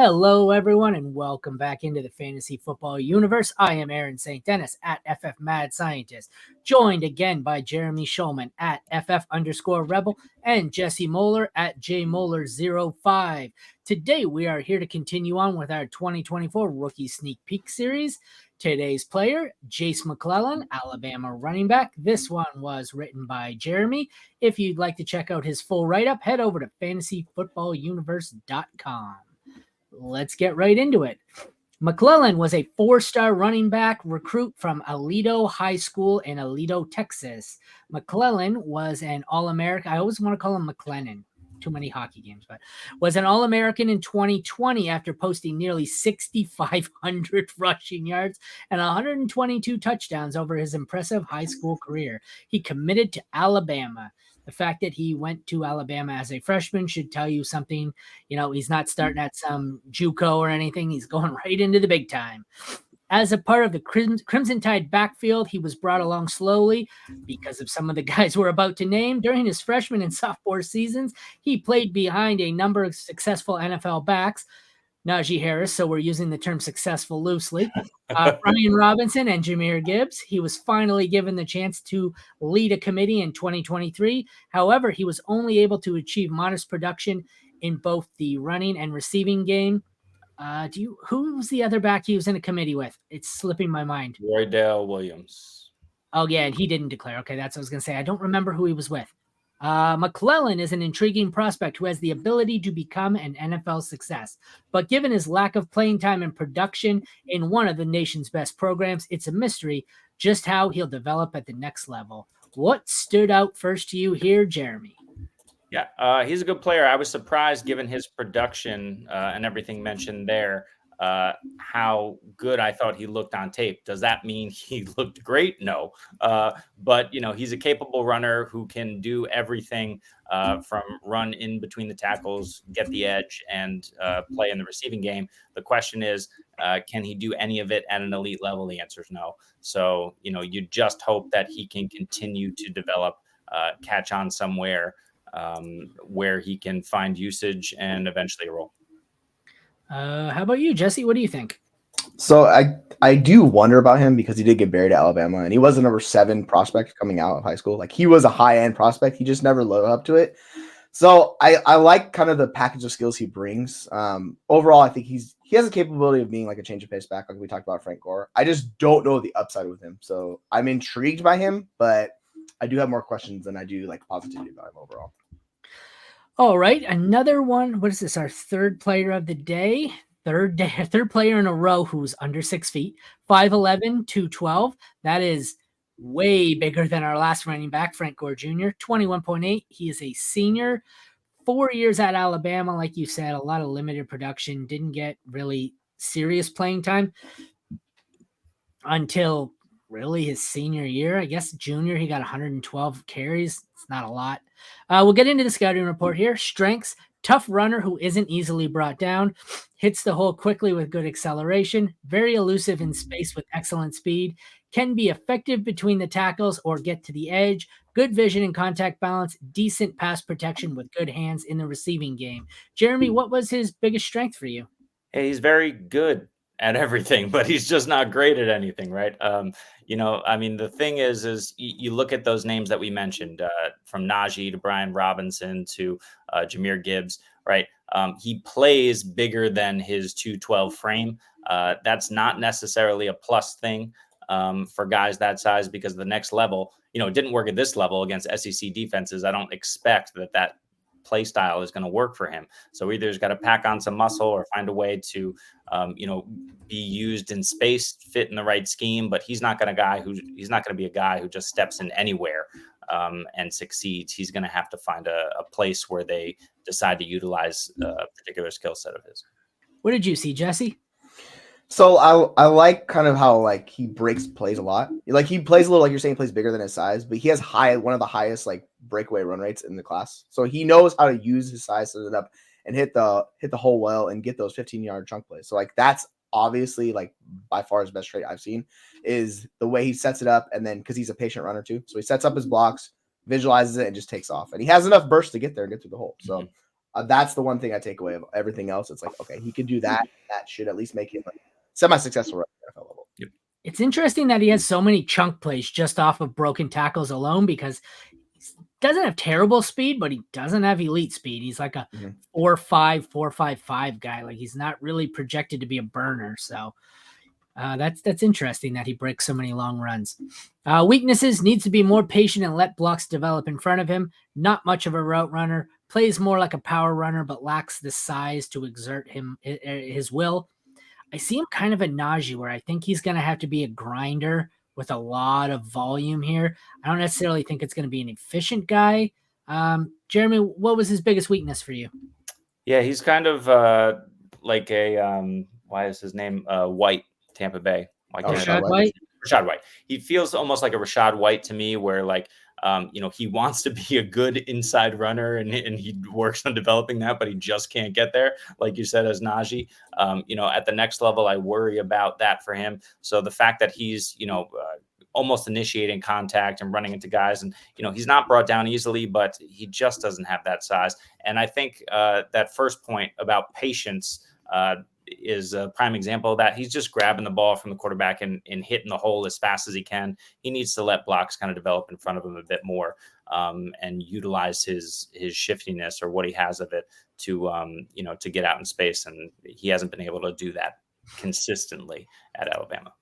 Hello, everyone, and welcome back into the fantasy football universe. I am Aaron St. Denis at FFMadScientist, joined again by Jeremy Shulman at FF_Rebel and Jesse Moeller at JMoeller05. Today, we are here to continue on with our 2024 Rookie Sneak Peek series. Today's player, Jase McClellan, Alabama running back. This one was written by Jeremy. If you'd like to check out his full write-up, head over to fantasyfootballuniverse.com. Let's get right into it. McClellan was a four-star running back recruit from Aledo High School in Aledo, Texas. McClellan was an All-American. I always want to call him McClellan. Too many hockey games, but was an All-American in 2020 after posting nearly 6,500 rushing yards and 122 touchdowns over his impressive high school career. He committed to Alabama. The fact that he went to Alabama as a freshman should tell you something. You know, he's not starting at some JUCO or anything. He's going right into the big time. As a part of the Crimson Tide backfield, he was brought along slowly because of some of the guys we're about to name. During his freshman and sophomore seasons, he played behind a number of successful NFL backs. Najee Harris, so we're using the term successful loosely. Brian Robinson and Jahmyr Gibbs. He was finally given the chance to lead a committee in 2023. However, he was only able to achieve modest production in both the running and receiving game. Who was the other back he was in a committee with? It's slipping my mind. Roydale Williams. Oh, yeah, and he didn't declare. Okay, that's what I was going to say. I don't remember who he was with. McClellan is an intriguing prospect who has the ability to become an NFL success. But given his lack of playing time and production in one of the nation's best programs, it's a mystery just how he'll develop at the next level. What stood out first to you here, Jeremy? Yeah, he's a good player. I was surprised given his production and everything mentioned there, how good I thought he looked on tape. Does that mean he looked great? No. But, you know, he's a capable runner who can do everything from run in between the tackles, get the edge, and play in the receiving game. The question is, can he do any of it at an elite level? The answer is no. So, you know, you just hope that he can continue to develop, catch on somewhere where he can find usage and eventually a role. How about you, Jesse? What do you think? So I do wonder about him because he did get buried at Alabama, and he was the number 7 prospect coming out of high school. Like, he was a high-end prospect. He just never lived up to it. So I like kind of the package of skills he brings. Overall, I think he has the capability of being like a change of pace back, like we talked about Frank Gore. I just don't know the upside with him. So I'm intrigued by him, but I do have more questions than I do like positivity about him overall. All right, another one. What is this? Our third player of the day. Third player in a row who's under 6 feet, 5'11", 212. That is way bigger than our last running back, Frank Gore Jr., 21.8. He is a senior, 4 years at Alabama. Like you said, a lot of limited production. Didn't get really serious playing time until really his senior year. I guess junior, he got 112 carries. It's not a lot. We'll get into the scouting report here. Strengths: tough runner who isn't easily brought down, hits the hole quickly with good acceleration, very elusive in space with excellent speed, can be effective between the tackles or get to the edge, good vision and contact balance, decent pass protection with good hands in the receiving game. Jeremy, what was his biggest strength for you? Hey, he's very good at everything, but he's just not great at anything, right? You know, I mean, the thing is you look at those names that we mentioned, from Najee to Brian Robinson to Jahmyr Gibbs, right? He plays bigger than his 212 frame. That's not necessarily a plus thing for guys that size, because the next level, you know, it didn't work at this level against SEC defenses. I don't expect that play style is going to work for him. So either he's got to pack on some muscle or find a way to, you know, be used in space, fit in the right scheme. But he's not going to be a guy who just steps in anywhere and succeeds. He's going to have to find a place where they decide to utilize a particular skill set of his. What did you see, Jesse? So I like kind of how like he breaks plays a lot. Like, he plays a little, like you're saying, he plays bigger than his size, but he has one of the highest like breakaway run rates in the class. So he knows how to use his size, set it up, and hit the hole well and get those 15-yard chunk plays. So like, that's obviously like by far his best trait I've seen, is the way he sets it up, and then because he's a patient runner too, so he sets up his blocks, visualizes it, and just takes off. And he has enough burst to get there and get through the hole. So That's the one thing I take away of everything else. It's like, okay, he could do that. That should at least make him like semi-successful at the NFL level. Yep. It's interesting that he has so many chunk plays just off of broken tackles alone, because he doesn't have terrible speed, but he doesn't have elite speed. He's like a 4.5, 4.55 guy. Like, he's not really projected to be a burner. So that's interesting that he breaks so many long runs. Weaknesses: needs to be more patient and let blocks develop in front of him. Not much of a route runner. Plays more like a power runner, but lacks the size to exert his will. I see him kind of a Najee, where I think he's going to have to be a grinder with a lot of volume here. I don't necessarily think it's going to be an efficient guy. Jeremy, what was his biggest weakness for you? Yeah, he's kind of like a why is his name White, Tampa Bay? Rashad White? Rashad White. He feels almost like a Rashad White to me, where like he wants to be a good inside runner and he works on developing that, but he just can't get there. Like you said, as Najee, at the next level, I worry about that for him. So the fact that he's, almost initiating contact and running into guys, and, he's not brought down easily, but he just doesn't have that size. And I think that first point about patience is a prime example of that. He's just grabbing the ball from the quarterback and hitting the hole as fast as he can. He needs to let blocks kind of develop in front of him a bit more, and utilize his shiftiness or what he has of it to to get out in space. And he hasn't been able to do that consistently at Alabama.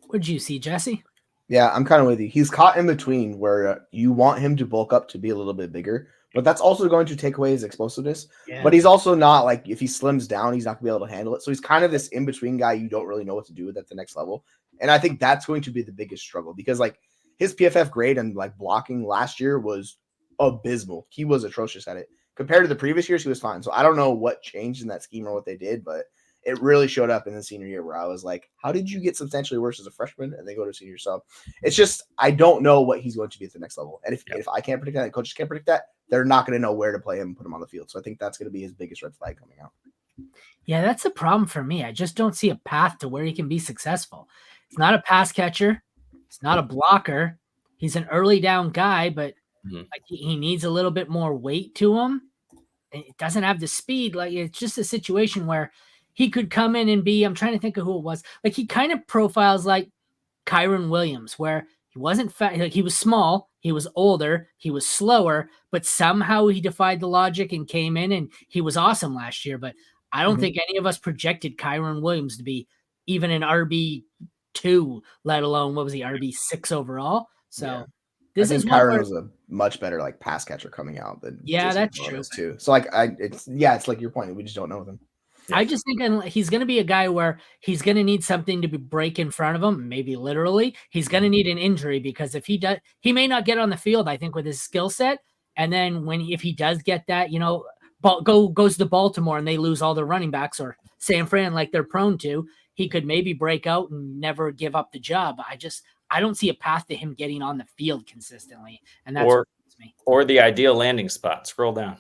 What did you see, Jesse? Yeah, I'm kind of with you. He's caught in between where you want him to bulk up to be a little bit bigger, but that's also going to take away his explosiveness. Yeah. But he's also not like, if he slims down, he's not going to be able to handle it. So he's kind of this in-between guy you don't really know what to do with at the next level. And I think that's going to be the biggest struggle, because like his PFF grade and like blocking last year was abysmal. He was atrocious at it. Compared to the previous years, he was fine. So I don't know what changed in that scheme or what they did, but it really showed up in the senior year, where I was like, how did you get substantially worse as a freshman and then go to senior? So it's just, I don't know what he's going to be at the next level. And if I can't predict that, and coaches can't predict that, they're not going to know where to play him and put him on the field. So I think that's going to be his biggest red flag coming out. Yeah, that's the problem for me. I just don't see a path to where he can be successful. He's not a pass catcher. He's not a blocker. He's an early down guy, but like he needs a little bit more weight to him. And it doesn't have the speed. Like, it's just a situation where he could come in and be, I'm trying to think of who it was. Like, he kind of profiles like Kyron Williams, where he wasn't fat. Like, he was small, he was older, he was slower, but somehow he defied the logic and came in and he was awesome last year. But I don't think any of us projected Kyron Williams to be even an RB2, let alone, what was he, RB6 overall? So this is Kyron was a much better like pass catcher coming out than that's true too. So like it's like your point. We just don't know with him. Yeah. I just think he's going to be a guy where he's going to need something to break in front of him, maybe literally. He's going to need an injury, because if he does, he may not get on the field, I think, with his skill set. And then if he does get that, goes to Baltimore and they lose all their running backs, or San Fran, like they're prone to, he could maybe break out and never give up the job. I don't see a path to him getting on the field consistently. And that's what gets me. Or the ideal landing spot. Scroll down.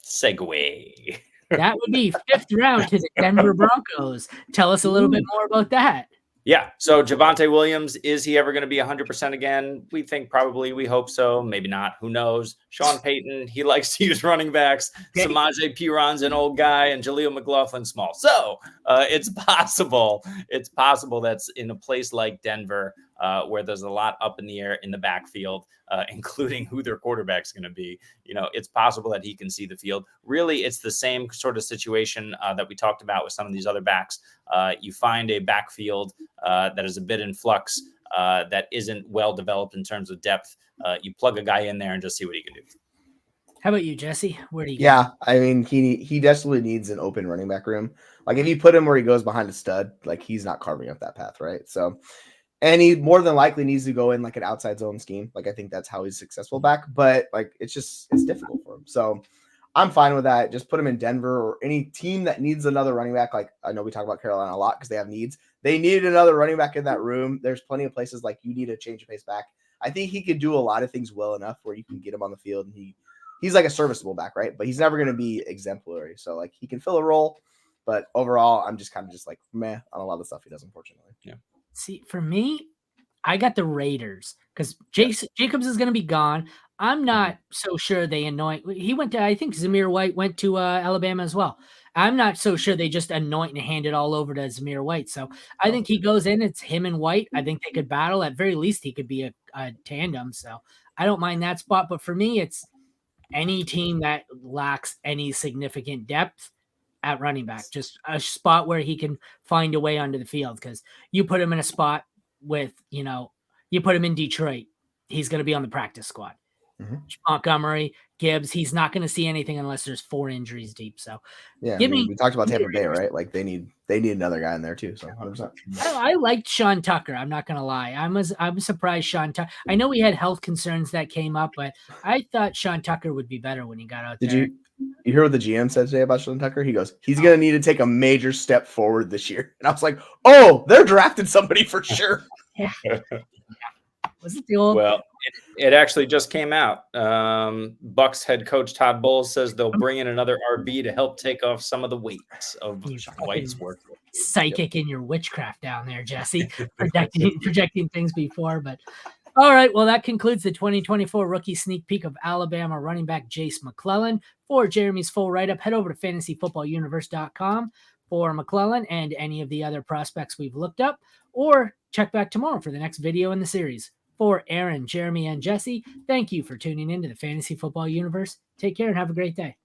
Segue. That would be 5th round to the Denver Broncos. Tell us a little bit more about that. Yeah. So Javonte Williams, is he ever going to be 100% again? We think probably. We hope so. Maybe not. Who knows? Sean Payton, he likes to use running backs. Okay. Samaje Perine, an old guy, and Jaleel McLaughlin, small. So it's possible. It's possible that's in a place like Denver, where there's a lot up in the air in the backfield, including who their quarterback's going to be. It's possible that he can see the field. Really, it's the same sort of situation that we talked about with some of these other backs. You find a backfield that is a bit in flux, that isn't well developed in terms of depth. You plug a guy in there and just see what he can do. How about you, Jesse? Where do you go? Yeah, I mean, he definitely needs an open running back room. Like, if you put him where he goes behind a stud, like, he's not carving up that path, right? So, and he more than likely needs to go in like an outside zone scheme. Like, I think that's how he's successful back, but like, it's difficult for him. So I'm fine with that. Just put him in Denver or any team that needs another running back. Like, I know we talk about Carolina a lot because they have needs. They needed another running back in that room. There's plenty of places like you need a change of pace back. I think he could do a lot of things well enough where you can get him on the field, and he's like a serviceable back, right? But he's never going to be exemplary. So like, he can fill a role, but overall, I'm just kind of just like meh on a lot of the stuff he does, unfortunately. Yeah. See, for me, I got the Raiders because Jacobs is going to be gone. I'm not so sure they anoint. He went to, I think Zamir White went to Alabama as well. I'm not so sure they just anoint and hand it all over to Zamir White. So I think he goes in. It's him and White. I think they could battle. At very least, he could be a tandem. So I don't mind that spot. But for me, it's any team that lacks any significant depth at running back, just a spot where he can find a way onto the field. Because you put him in a spot with, you put him in Detroit, he's going to be on the practice squad. Montgomery, Gibbs, he's not going to see anything unless there's 4 injuries deep. So yeah, we talked about Tampa Bay, right? Like they need another guy in there too. So 100%. I liked Sean Tucker. I'm not going to lie. I'm surprised Sean Tucker. I know we had health concerns that came up, but I thought Sean Tucker would be better when he got out there. Did you hear what the GM said today about Sean Tucker? He goes, he's going to need to take a major step forward this year. And I was like, oh, they're drafting somebody for sure. Yeah. Was it the old? Well, it actually just came out. Bucks head coach Todd Bowles says they'll bring in another RB to help take off some of the weights of White's work. Psychic in your witchcraft down there, Jesse, projecting things before. But all right, well, that concludes the 2024 rookie sneak peek of Alabama running back Jase McClellan. For Jeremy's full write-up, head over to fantasyfootballuniverse.com for McClellan and any of the other prospects we've looked up, or check back tomorrow for the next video in the series. For Aaron, Jeremy, and Jesse, thank you for tuning in to the Fantasy Football Universe. Take care and have a great day.